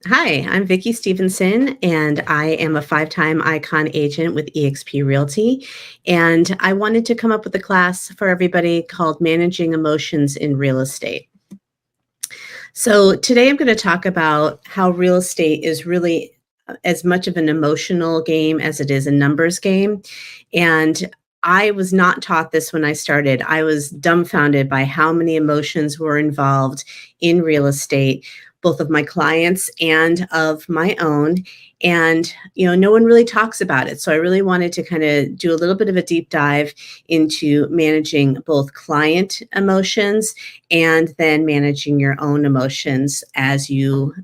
Hi, I'm Vicki Stevenson, and I am a five-time Icon agent with eXp Realty. And I wanted to come up with a class for everybody called Managing Emotions in Real Estate. So today I'm going to talk about how real estate is really as much of an emotional game as it is a numbers game. And I was not taught this when I started. I was dumbfounded by how many emotions were involved in real estate, both of my clients and of my own. And, no one really talks about it. So I really wanted to kind of do a little bit of a deep dive into managing both client emotions and then managing your own emotions as you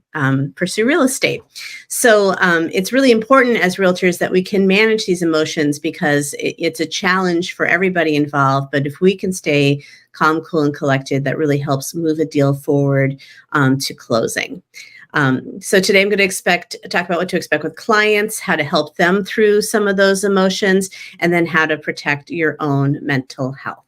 pursue real estate. So it's really important as realtors that we can manage these emotions because it's a challenge for everybody involved. But if we can stay calm, cool, and collected, that really helps move a deal forward to closing. So today I'm going to talk about what to expect with clients, how to help them through some of those emotions, and then how to protect your own mental health.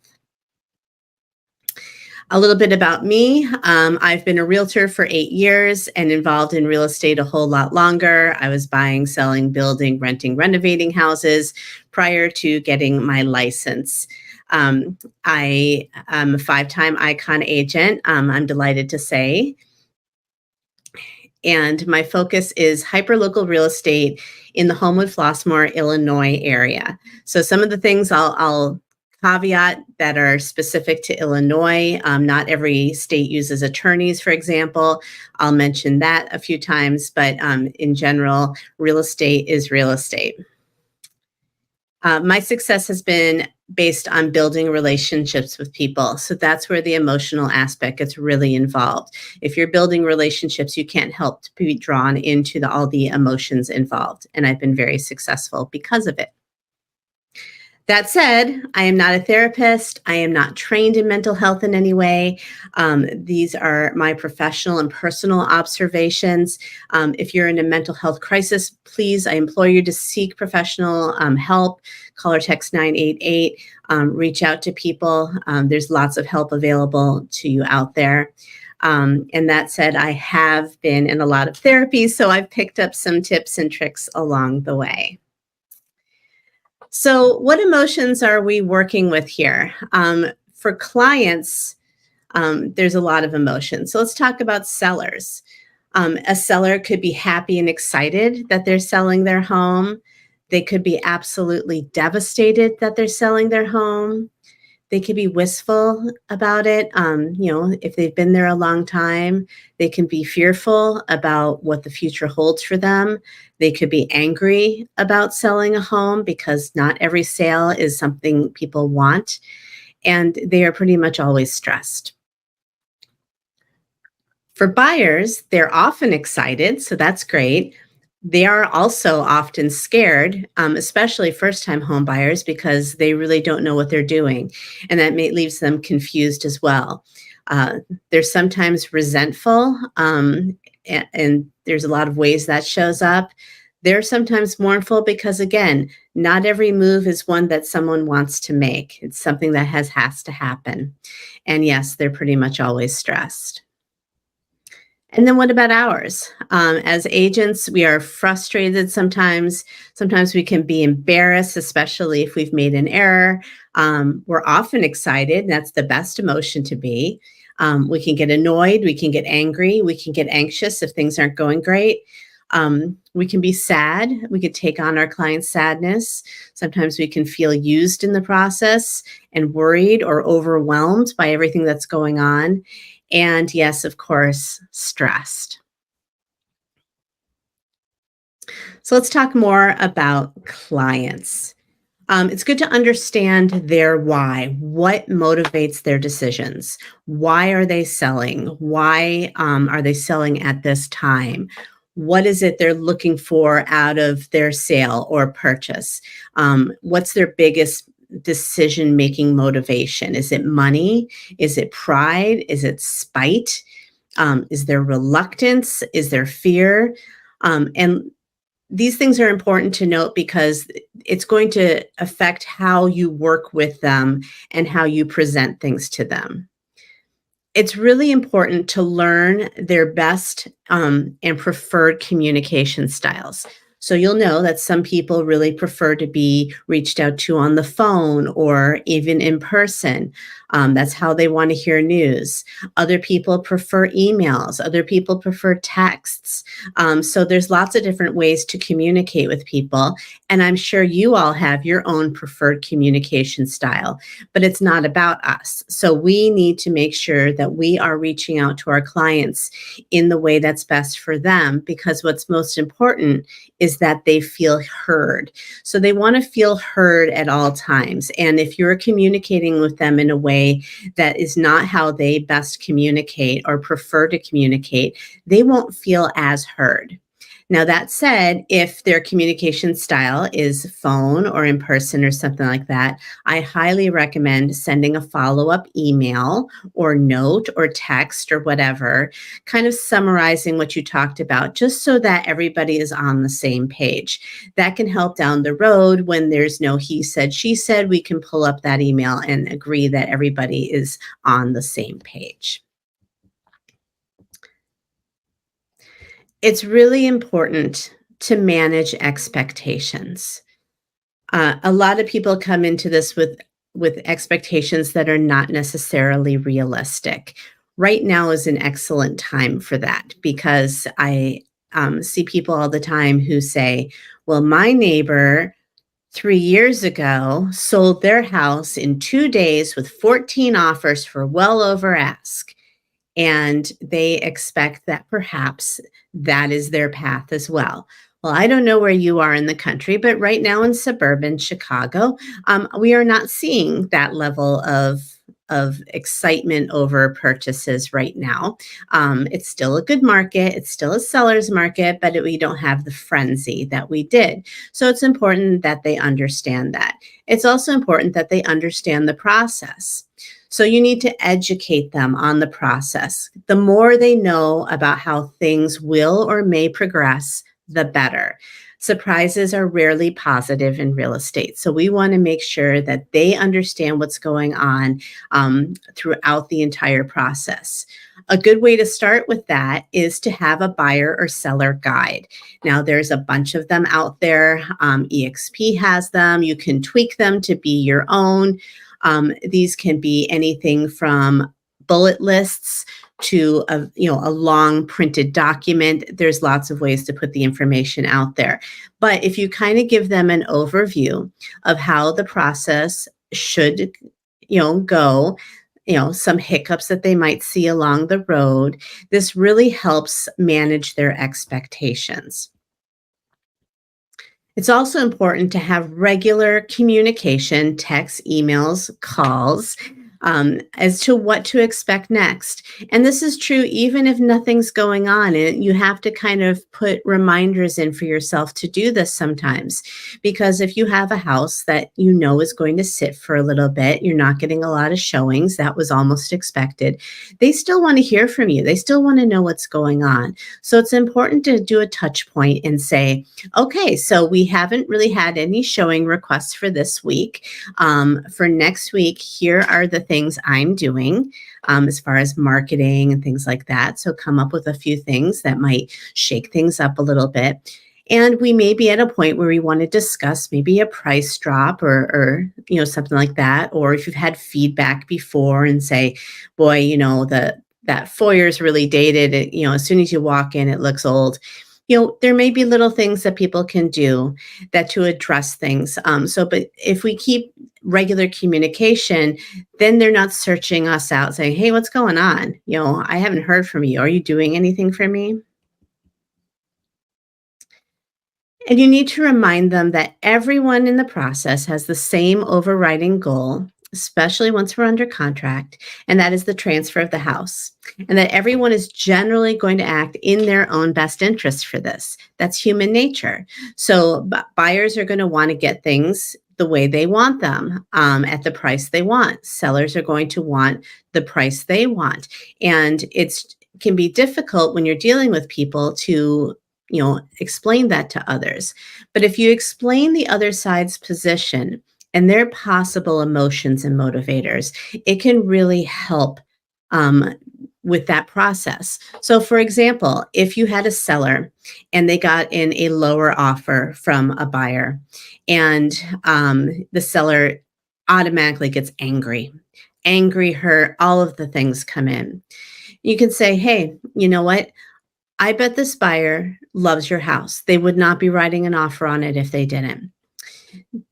A little bit about me. I've been a realtor for 8 years and involved in real estate a whole lot longer. I was buying, selling, building, renting, renovating houses prior to getting my license. I am a five-time Icon agent, I'm delighted to say. And my focus is hyperlocal real estate in the Homewood, Flossmoor, Illinois area. So some of the things I'll caveat that are specific to Illinois. Not every state uses attorneys, for example. I'll mention that a few times, but in general, real estate is real estate. My success has been based on building relationships with people. So that's where the emotional aspect gets really involved. If you're building relationships, you can't help to be drawn into all the emotions involved. And I've been very successful because of it. That said, I am not a therapist. I am not trained in mental health in any way. These are my professional and personal observations. If you're in a mental health crisis, please, I implore you to seek professional help. Call or text 988. Reach out to people. There's lots of help available to you out there. And that said, I have been in a lot of therapy, so I've picked up some tips and tricks along the way. So what emotions are we working with here? For clients, there's a lot of emotions. So let's talk about sellers. A seller could be happy and excited that they're selling their home. They could be absolutely devastated that they're selling their home. They could be wistful about it. If they've been there a long time, they can be fearful about what the future holds for them. They could be angry about selling a home because not every sale is something people want, and they are pretty much always stressed. For buyers, they're often excited, so that's great. They are also often scared, especially first-time home buyers, because they really don't know what they're doing, and that leaves them confused as well. They're sometimes resentful, and there's a lot of ways that shows up. They're sometimes mournful because, again, not every move is one that someone wants to make. It's something that has to happen. And yes, they're pretty much always stressed. And then what about ours? As agents, we are frustrated sometimes. Sometimes we can be embarrassed, especially if we've made an error. We're often excited. That's the best emotion to be. We can get annoyed. We can get angry. We can get anxious if things aren't going great. We can be sad. We could take on our client's sadness. Sometimes we can feel used in the process and worried or overwhelmed by everything that's going on. And yes, of course, stressed. So let's talk more about clients. It's good to understand their why. What motivates their decisions? Why are they selling? Why are they selling at this time? What is it they're looking for out of their sale or purchase? What's their biggest decision-making motivation? Is it money? Is it pride? Is it spite? Is there reluctance? Is there fear? And these things are important to note because it's going to affect how you work with them and how you present things to them. It's really important to learn their best and preferred communication styles. So you'll know that some people really prefer to be reached out to on the phone or even in person. That's how they want to hear news. Other people prefer emails. Other people prefer texts. So there's lots of different ways to communicate with people. And I'm sure you all have your own preferred communication style, but it's not about us. So we need to make sure that we are reaching out to our clients in the way that's best for them, because what's most important is that they feel heard. So they want to feel heard at all times. And if you're communicating with them in a way that is not how they best communicate or prefer to communicate, they won't feel as heard. Now, that said, if their communication style is phone or in person or something like that, I highly recommend sending a follow up email or note or text or whatever, kind of summarizing what you talked about, just so that everybody is on the same page. That can help down the road when there's no he said, she said. We can pull up that email and agree that everybody is on the same page. It's really important to manage expectations. A lot of people come into this with expectations that are not necessarily realistic. Right now is an excellent time for that, because I see people all the time who say, "Well, my neighbor 3 years ago sold their house in 2 days with 14 offers for well over ask." And they expect that perhaps that is their path as well. Well, I don't know where you are in the country, but right now in suburban Chicago, we are not seeing that level of excitement over purchases right now. It's still a good market. It's still a seller's market, but we don't have the frenzy that we did. So it's important that they understand that. It's also important that they understand the process. So you need to educate them on the process. The more they know about how things will or may progress, the better. Surprises are rarely positive in real estate. So we want to make sure that they understand what's going on throughout the entire process. A good way to start with that is to have a buyer or seller guide. Now, there's a bunch of them out there. EXP has them. You can tweak them to be your own. These can be anything from bullet lists to a long printed document. There's lots of ways to put the information out there. But if you kind of give them an overview of how the process should go, some hiccups that they might see along the road, this really helps manage their expectations. It's also important to have regular communication, texts, emails, calls, as to what to expect next. And this is true even if nothing's going on. And you have to kind of put reminders in for yourself to do this sometimes. Because if you have a house that you know is going to sit for a little bit, you're not getting a lot of showings, that was almost expected. They still want to hear from you. They still want to know what's going on. So it's important to do a touch point and say, okay, so we haven't really had any showing requests for this week. For next week, here are the things I'm doing as far as marketing and things like that. So come up with a few things that might shake things up a little bit. And we may be at a point where we want to discuss maybe a price drop or something like that. Or if you've had feedback before and say, boy, that foyer is really dated. As soon as you walk in, it looks old. There may be little things that people can do that to address things. But if we keep regular communication, then they're not searching us out saying, hey, what's going on? I haven't heard from you. Are you doing anything for me? And you need to remind them that everyone in the process has the same overriding goal, especially once we're under contract, and that is the transfer of the house. And that everyone is generally going to act in their own best interest for this. That's human nature. So buyers are going to want to get things the way they want them, at the price they want. Sellers are going to want the price they want. And it can be difficult when you're dealing with people to explain that to others. But if you explain the other side's position and their possible emotions and motivators, it can really help um, with that process. So, for example, if you had a seller and they got in a lower offer from a buyer, and the seller automatically gets angry, hurt, all of the things come in. You can say, hey, you know what? I bet this buyer loves your house. They would not be writing an offer on it if they didn't.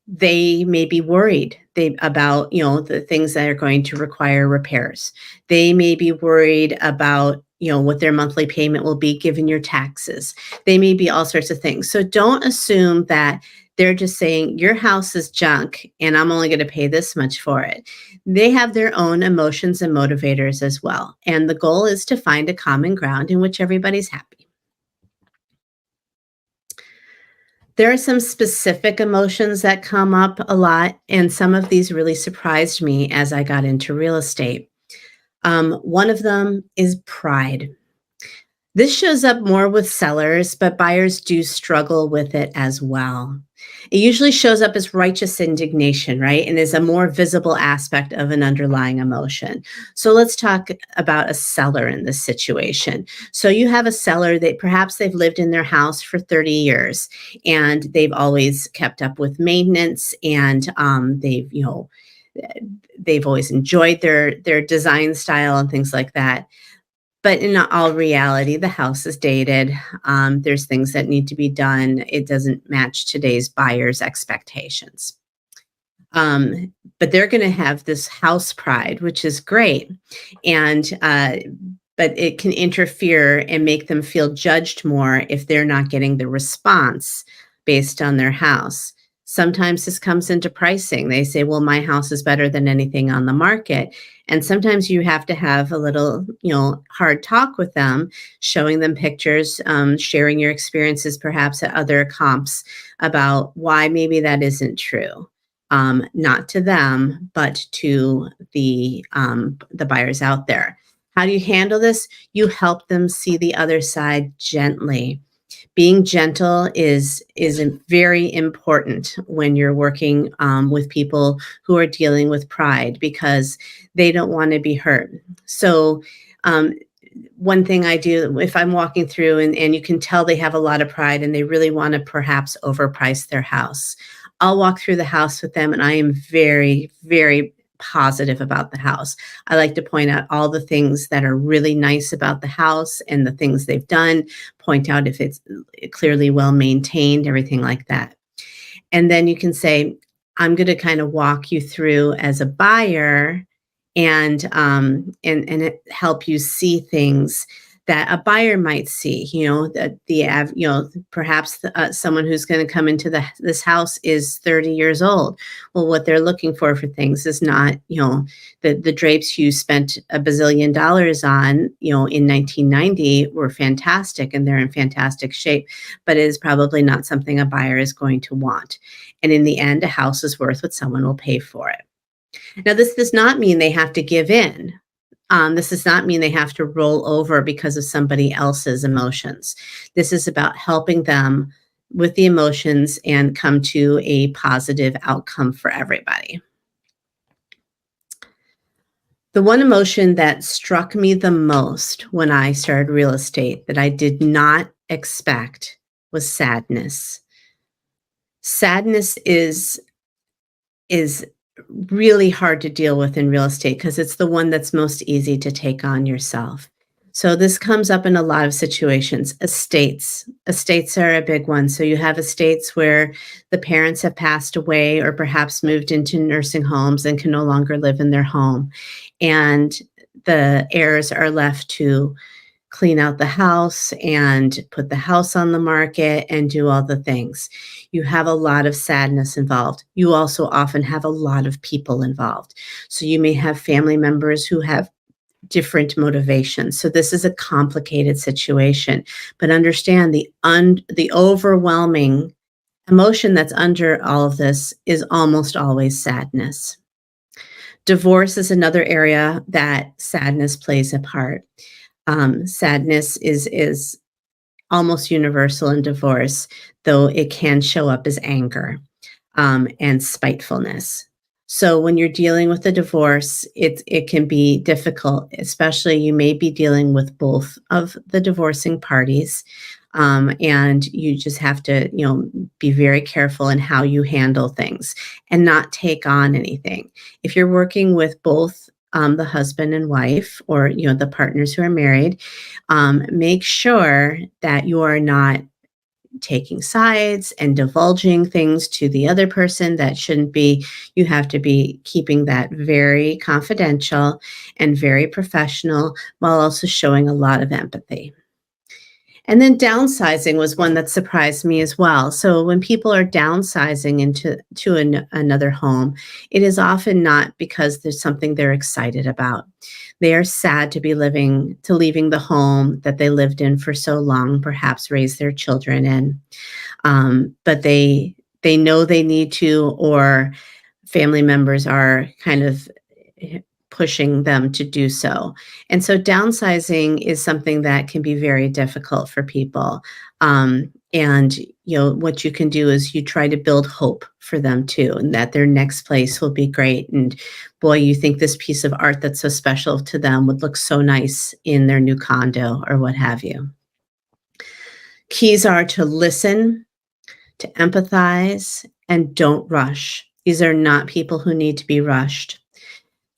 They may be worried about, the things that are going to require repairs. They may be worried about, what their monthly payment will be given your taxes. They may be all sorts of things. So don't assume that they're just saying your house is junk and I'm only going to pay this much for it. They have their own emotions and motivators as well. And the goal is to find a common ground in which everybody's happy. There are some specific emotions that come up a lot, and some of these really surprised me as I got into real estate. One of them is pride. This shows up more with sellers, but buyers do struggle with it as well. It usually shows up as righteous indignation, right? And is a more visible aspect of an underlying emotion. So let's talk about a seller in this situation. So you have a seller that perhaps they've lived in their house for 30 years and they've always kept up with maintenance, and they've always enjoyed their design style and things like that. But in all reality, the house is dated. There's things that need to be done. It doesn't match today's buyer's expectations. But they're going to have this house pride, which is great. And but it can interfere and make them feel judged more if they're not getting the response based on their house. Sometimes this comes into pricing. They say, well, my house is better than anything on the market. And sometimes you have to have a little, hard talk with them, showing them pictures, sharing your experiences perhaps at other comps about why maybe that isn't true. Not to them, but to the buyers out there. How do you handle this? You help them see the other side gently. Being gentle is very important when you're working with people who are dealing with pride, because they don't want to be hurt. So one thing I do if I'm walking through and you can tell they have a lot of pride and they really want to perhaps overprice their house, I'll walk through the house with them and I am very, very positive about the house. I like to point out all the things that are really nice about the house and the things they've done, point out if it's clearly well maintained, everything like that. And then you can say, I'm going to kind of walk you through as a buyer, and help you see things that a buyer might see. That perhaps someone who's going to come into this house is 30 years old. Well, what they're looking for things is not, the drapes you spent a bazillion dollars on, in 1990 were fantastic and they're in fantastic shape, but it is probably not something a buyer is going to want. And in the end, a house is worth what someone will pay for it. Now, this does not mean they have to give in. This does not mean they have to roll over because of somebody else's emotions. This is about helping them with the emotions and come to a positive outcome for everybody. The one emotion that struck me the most when I started real estate that I did not expect was sadness. Sadness is really hard to deal with in real estate because it's the one that's most easy to take on yourself. So this comes up in a lot of situations. Estates are a big one. So you have estates where the parents have passed away or perhaps moved into nursing homes and can no longer live in their home. And the heirs are left to clean out the house and put the house on the market and do all the things. You have a lot of sadness involved. You also often have a lot of people involved. So you may have family members who have different motivations. So this is a complicated situation, but understand the overwhelming emotion that's under all of this is almost always sadness. Divorce is another area that sadness plays a part. Sadness is almost universal in divorce, though it can show up as anger and spitefulness. So when you're dealing with a divorce, it can be difficult, especially you may be dealing with both of the divorcing parties. And you just have to, be very careful in how you handle things and not take on anything. If you're working with both the husband and wife, or the partners who are married, make sure that you are not taking sides and divulging things to the other person that shouldn't be. You have to be keeping that very confidential and very professional, while also showing a lot of empathy. And then downsizing was one that surprised me as well. So when people are downsizing another home, it is often not because there's something they're excited about. They are sad to leaving the home that they lived in for so long, perhaps raise their children in. But they know they need to, or family members are kind of pushing them to do so. And so downsizing is something that can be very difficult for people. And what you can do is you try to build hope for them too, and that their next place will be great. And boy, you think this piece of art that's so special to them would look so nice in their new condo or what have you. Keys are to listen, to empathize, and don't rush. These are not people who need to be rushed.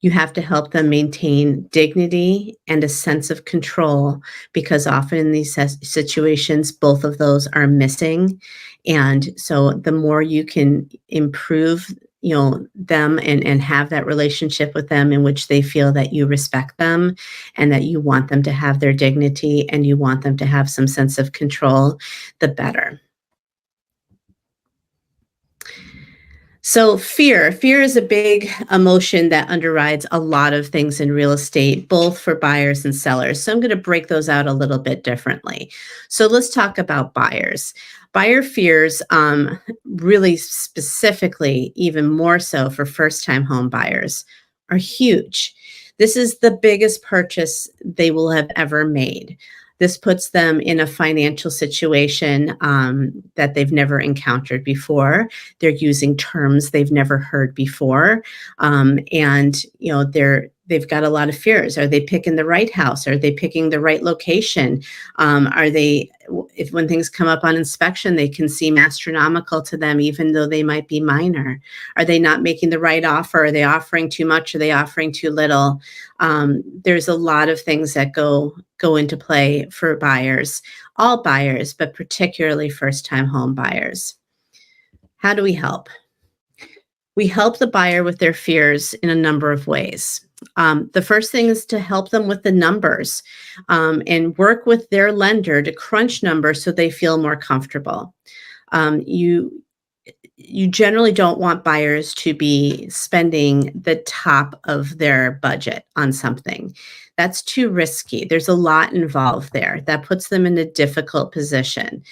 You have to help them maintain dignity and a sense of control, because often in these situations, both of those are missing. And so the more you can improve, them, and have that relationship with them in which they feel that you respect them and that you want them to have their dignity and you want them to have some sense of control, the better. So fear is a big emotion that underrides a lot of things in real estate, both for buyers and sellers. So I'm going to break those out a little bit differently. So let's talk about buyers. Buyer fears, really specifically, even more so for first-time home buyers, are huge. This is the biggest purchase they will have ever made. This puts them in a financial situation that they've never encountered before. They're using terms they've never heard before, and they've got a lot of fears. Are they picking the right house? Are they picking the right location? If when things come up on inspection, they can seem astronomical to them, even though they might be minor. Are they not making the right offer? Are they offering too much? Are they offering too little? There's a lot of things that go into play for buyers, all buyers, but particularly first-time home buyers. How do we help? We help the buyer with their fears in a number of ways. The first thing is to help them with the numbers, and work with their lender to crunch numbers so they feel more comfortable. You generally don't want buyers to be spending the top of their budget on something. That's too risky. There's a lot involved there. That puts them in a difficult position.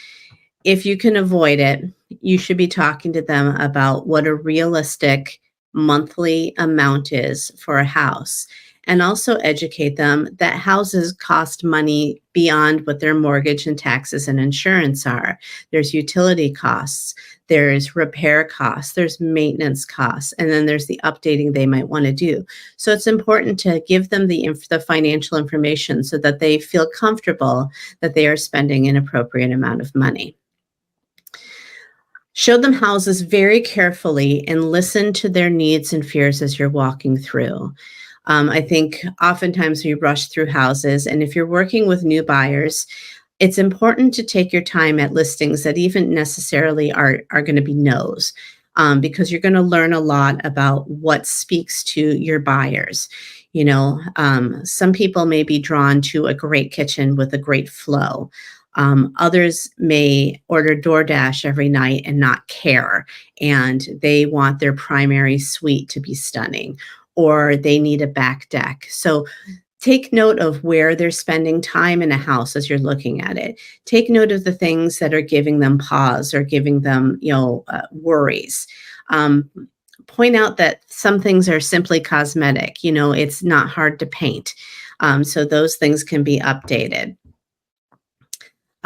If you can avoid it, you should be talking to them about what a realistic monthly amount is for a house, and also educate them that houses cost money beyond what their mortgage and taxes and insurance are. There's utility costs, there's repair costs, there's maintenance costs, and then there's the updating they might want to do. So it's important to give them the financial information so that they feel comfortable that they are spending an appropriate amount of money. Show them houses very carefully and listen to their needs and fears as you're walking through. I think oftentimes we rush through houses, and if you're working with new buyers, it's important to take your time at listings that even necessarily are going to be no's, because you're going to learn a lot about what speaks to your buyers. Some people may be drawn to a great kitchen with a great flow. Others may order DoorDash every night and not care, and they want their primary suite to be stunning, or they need a back deck. So take note of where they're spending time in a house as you're looking at it. Take note of the things that are giving them pause or giving them, worries. Point out that some things are simply cosmetic. It's not hard to paint. So those things can be updated.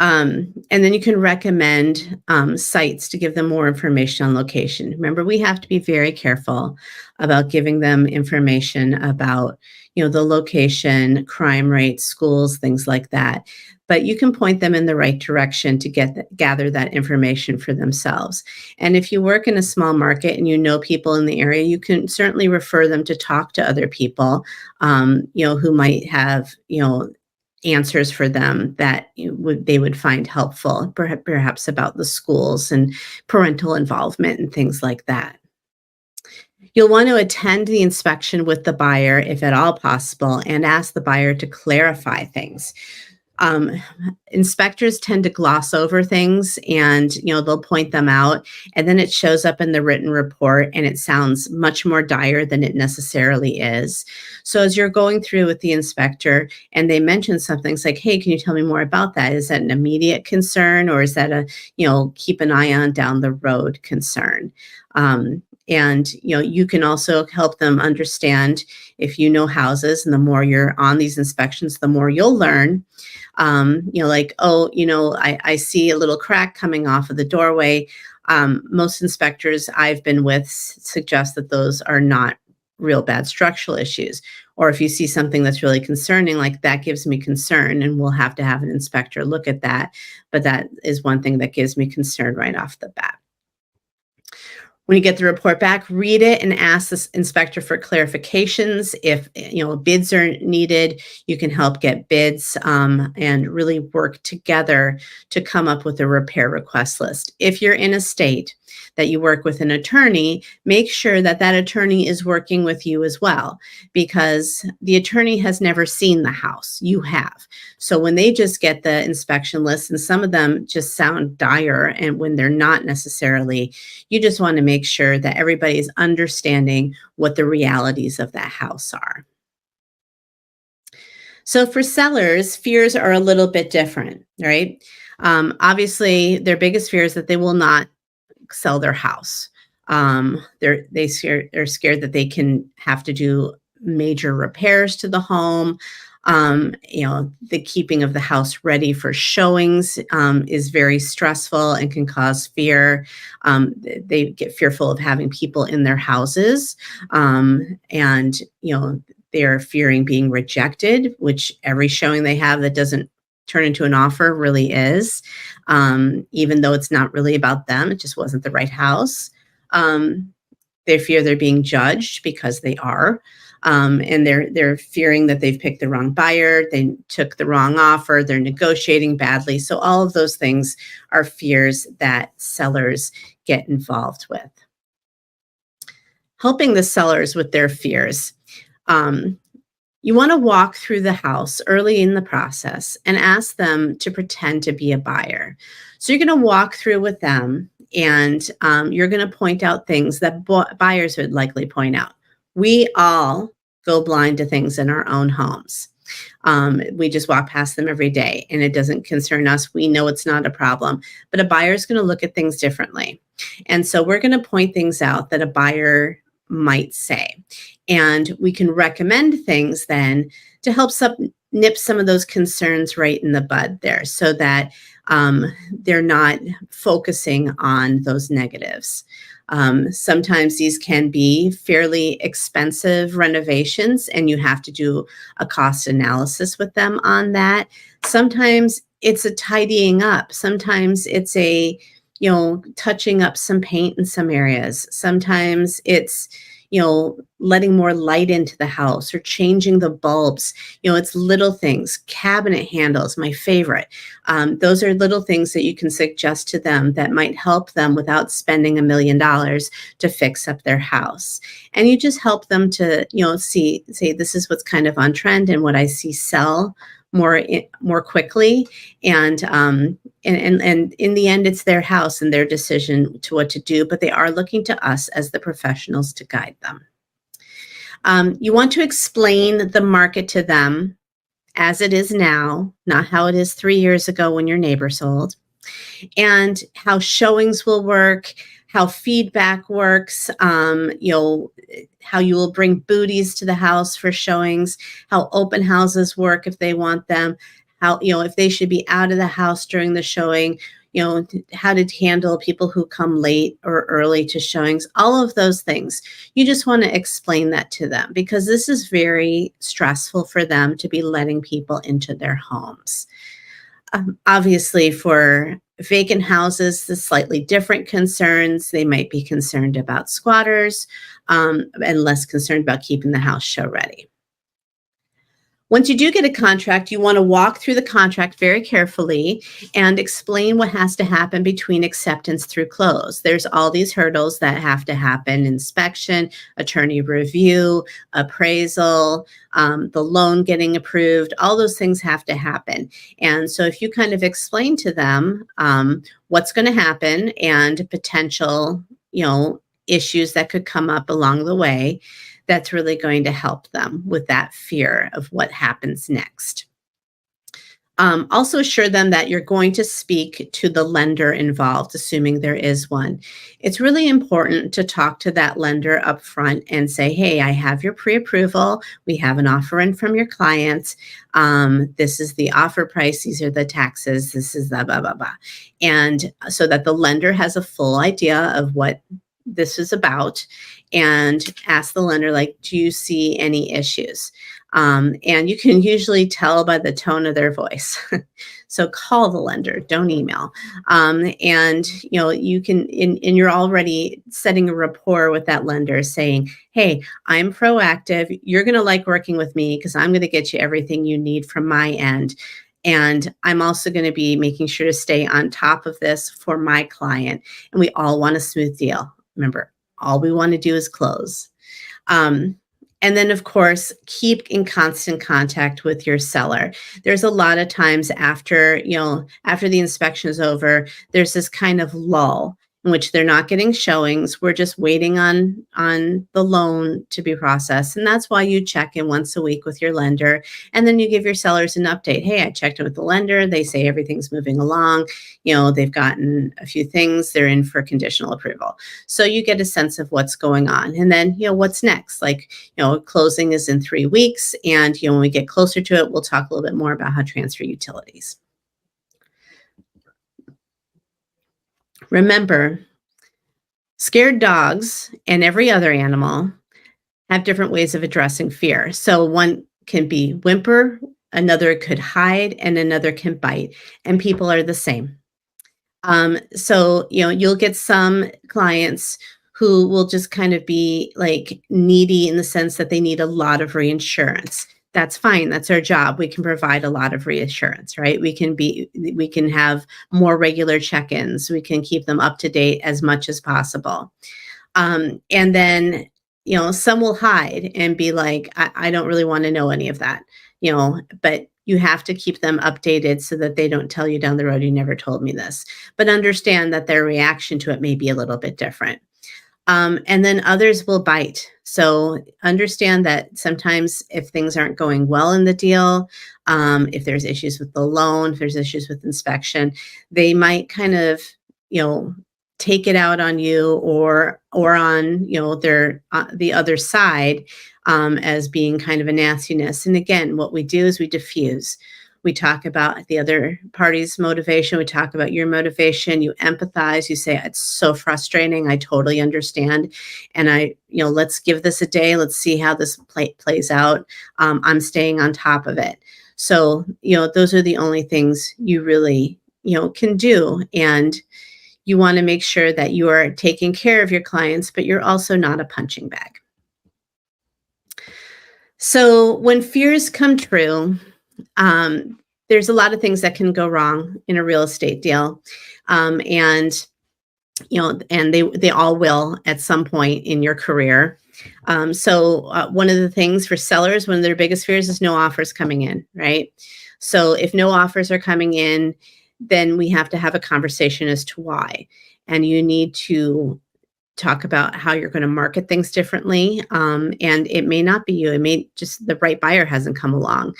And then you can recommend sites to give them more information on location. Remember, we have to be very careful about giving them information about, the location, crime rates, schools, things like that. But you can point them in the right direction to gather that information for themselves. And if you work in a small market and you know people in the area, you can certainly refer them to talk to other people, who might have, answers for them that they would find helpful, perhaps about the schools and parental involvement and things like that. You'll want to attend the inspection with the buyer if at all possible and ask the buyer to clarify things. Um, Inspectors tend to gloss over things and, they'll point them out, and then it shows up in the written report and it sounds much more dire than it necessarily is. So as you're going through with the inspector and they mention something, it's like, hey, can you tell me more about that? Is that an immediate concern, or is that a, keep an eye on down the road concern? And, you can also help them understand, if you know houses, and the more you're on these inspections, the more you'll learn. Like, oh, I see a little crack coming off of the doorway. Most inspectors I've been with suggest that those are not real bad structural issues. Or if you see something that's really concerning, like that gives me concern, and we'll have to have an inspector look at that. But that is one thing that gives me concern right off the bat. When you get the report back, read it and ask the inspector for clarifications. If bids are needed, you can help get bids, and really work together to come up with a repair request list. If you're in a state that you work with an attorney, make sure that that attorney is working with you as well, because the attorney has never seen the house. You have. So when they just get the inspection list, and some of them just sound dire, and when they're not necessarily, you just want to make sure that everybody is understanding what the realities of that house are. So for sellers, fears are a little bit different, right? Obviously, their biggest fear is that they will not sell their house. They're scared that they can have to do major repairs to the home. The keeping of the house ready for showings is very stressful and can cause fear. They get fearful of having people in their houses, and they're fearing being rejected, which every showing they have that doesn't turn into an offer really is, even though it's not really about them. It just wasn't the right house. They fear they're being judged, because they are. And they're fearing that they've picked the wrong buyer, they took the wrong offer, they're negotiating badly. So all of those things are fears that sellers get involved with. Helping the sellers with their fears. You want to walk through the house early in the process and ask them to pretend to be a buyer. So you're going to walk through with them, and you're going to point out things that buyers would likely point out. We all go blind to things in our own homes. We just walk past them every day, and it doesn't concern us. We know it's not a problem, but a buyer is going to look at things differently. And so we're going to point things out that a buyer might say. And we can recommend things then to help nip some of those concerns right in the bud there, so that they're not focusing on those negatives. Sometimes these can be fairly expensive renovations, and you have to do a cost analysis with them on that. Sometimes it's a tidying up. Sometimes it's a, touching up some paint in some areas. Sometimes it's, letting more light into the house or changing the bulbs. It's little things. Cabinet handles, my favorite. Those are little things that you can suggest to them that might help them without spending $1 million to fix up their house. And you just help them to, say, this is what's kind of on trend and what I see sell more quickly. And in the end, it's their house and their decision to what to do, but they are looking to us as the professionals to guide them. You want to explain the market to them as it is now, not how it is 3 years ago when your neighbor sold, and how showings will work, how feedback works, how you will bring booties to the house for showings, how open houses work if they want them, how, if they should be out of the house during the showing, how to handle people who come late or early to showings, all of those things. You just want to explain that to them because this is very stressful for them to be letting people into their homes. Obviously, for vacant houses, the slightly different concerns. They might be concerned about squatters and less concerned about keeping the house show ready. Once you do get a contract, you want to walk through the contract very carefully and explain what has to happen between acceptance through close. There's all these hurdles that have to happen: inspection, attorney review, appraisal, the loan getting approved. All those things have to happen. And so if you kind of explain to them what's going to happen and potential, issues that could come up along the way, that's really going to help them with that fear of what happens next. Also assure them that you're going to speak to the lender involved, assuming there is one. It's really important to talk to that lender up front and say, hey, I have your pre-approval. We have an offer in from your client. This is the offer price. These are the taxes. This is the blah, blah, blah. And so that the lender has a full idea of what this is about, and ask the lender, like, do you see any issues? And you can usually tell by the tone of their voice. So call the lender, don't email. And you can, and you're already setting a rapport with that lender saying, hey, I'm proactive. You're going to like working with me because I'm going to get you everything you need from my end. And I'm also going to be making sure to stay on top of this for my client. And we all want a smooth deal. Remember, all we want to do is close. And then, of course, keep in constant contact with your seller. There's a lot of times after the inspection is over, there's this kind of lull in which they're not getting showings. We're just waiting on the loan to be processed. And that's why you check in once a week with your lender. And then you give your sellers an update. Hey, I checked in with the lender. They say everything's moving along. They've gotten a few things. They're in for conditional approval. So you get a sense of what's going on. And then, what's next? Like, closing is in 3 weeks. And, when we get closer to it, we'll talk a little bit more about how to transfer utilities. Remember, scared dogs and every other animal have different ways of addressing fear. So one can be whimper, another could hide, and another can bite. And people are the same. So you'll get some clients who will just kind of be like needy in the sense that they need a lot of reinsurance. That's fine. That's our job. We can provide a lot of reassurance, right? We can have more regular check-ins. We can keep them up to date as much as possible. And then, some will hide and be like, I don't really want to know any of that, but you have to keep them updated so that they don't tell you down the road, you never told me this, but understand that their reaction to it may be a little bit different. And then others will bite. So understand that sometimes if things aren't going well in the deal, if there's issues with the loan, if there's issues with inspection, they might kind of, take it out on you or on, their the other side as being kind of a nastiness. And again, what we do is we diffuse. We talk about the other party's motivation. We talk about your motivation. You empathize. You say, it's so frustrating. I totally understand. And let's give this a day. Let's see how this plays out. I'm staying on top of it. So, those are the only things you really, can do. And you want to make sure that you are taking care of your clients, but you're also not a punching bag. So when fears come true, there's a lot of things that can go wrong in a real estate deal. And they all will at some point in your career. So one of the things for sellers, one of their biggest fears is no offers coming in, right? So if no offers are coming in, then we have to have a conversation as to why. And you need to talk about how you're going to market things differently. And it may not be you. It may just the right buyer hasn't come along.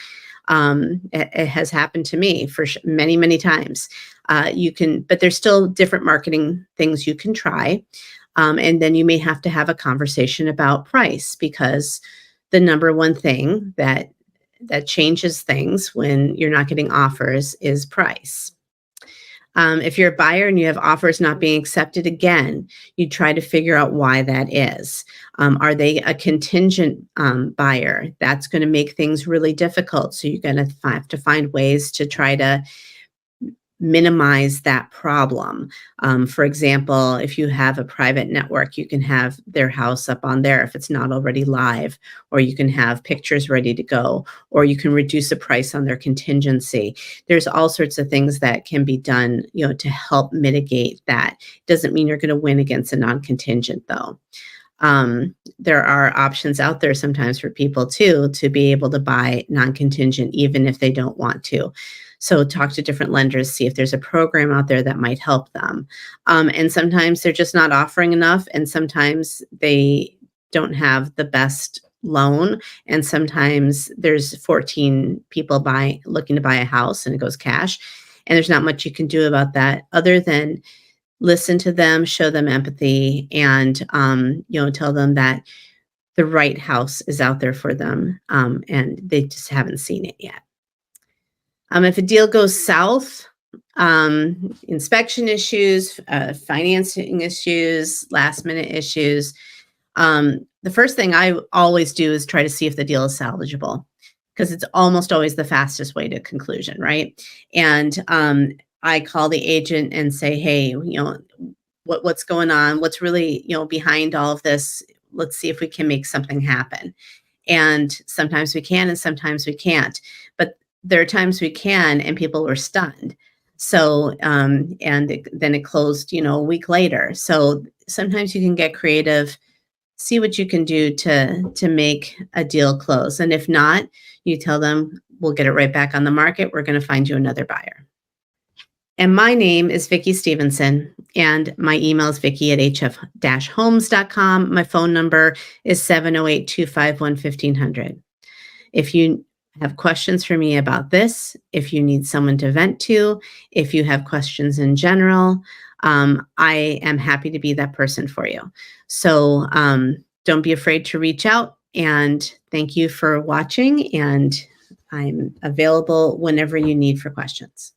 It has happened to me for many, many times. But there's still different marketing things you can try. And then you may have to have a conversation about price, because the number one thing that that changes things when you're not getting offers is price. If you're a buyer and you have offers not being accepted again, you try to figure out why that is. Are they a contingent buyer? That's going to make things really difficult. So you're going to have to find ways to try to minimize that problem. For example, if you have a private network, you can have their house up on there if it's not already live, or you can have pictures ready to go, or you can reduce the price on their contingency. There's all sorts of things that can be done, to help mitigate that. Doesn't mean you're going to win against a non-contingent though. There are options out there sometimes for people too, to be able to buy non-contingent, even if they don't want to. So talk to different lenders, see if there's a program out there that might help them. And sometimes they're just not offering enough, and sometimes they don't have the best loan. And sometimes there's 14 people looking to buy a house and it goes cash. And there's not much you can do about that other than listen to them, show them empathy, and tell them that the right house is out there for them, and they just haven't seen it yet. If a deal goes south, inspection issues, financing issues, last minute issues, the first thing I always do is try to see if the deal is salvageable, because it's almost always the fastest way to conclusion, right? And I call the agent and say, hey, what's going on? What's really, behind all of this? Let's see if we can make something happen. And sometimes we can, and sometimes we can't. But there are times we can, and people were stunned. So, then it closed, a week later. So sometimes you can get creative, see what you can do to make a deal close. And if not, you tell them, we'll get it right back on the market. We're going to find you another buyer. And my name is Vicki Stevenson, and my email is vicki@hf-homes.com. My phone number is 708-251-1500. If you have questions for me about this, if you need someone to vent to, if you have questions in general, I am happy to be that person for you. So don't be afraid to reach out, and thank you for watching, and I'm available whenever you need for questions.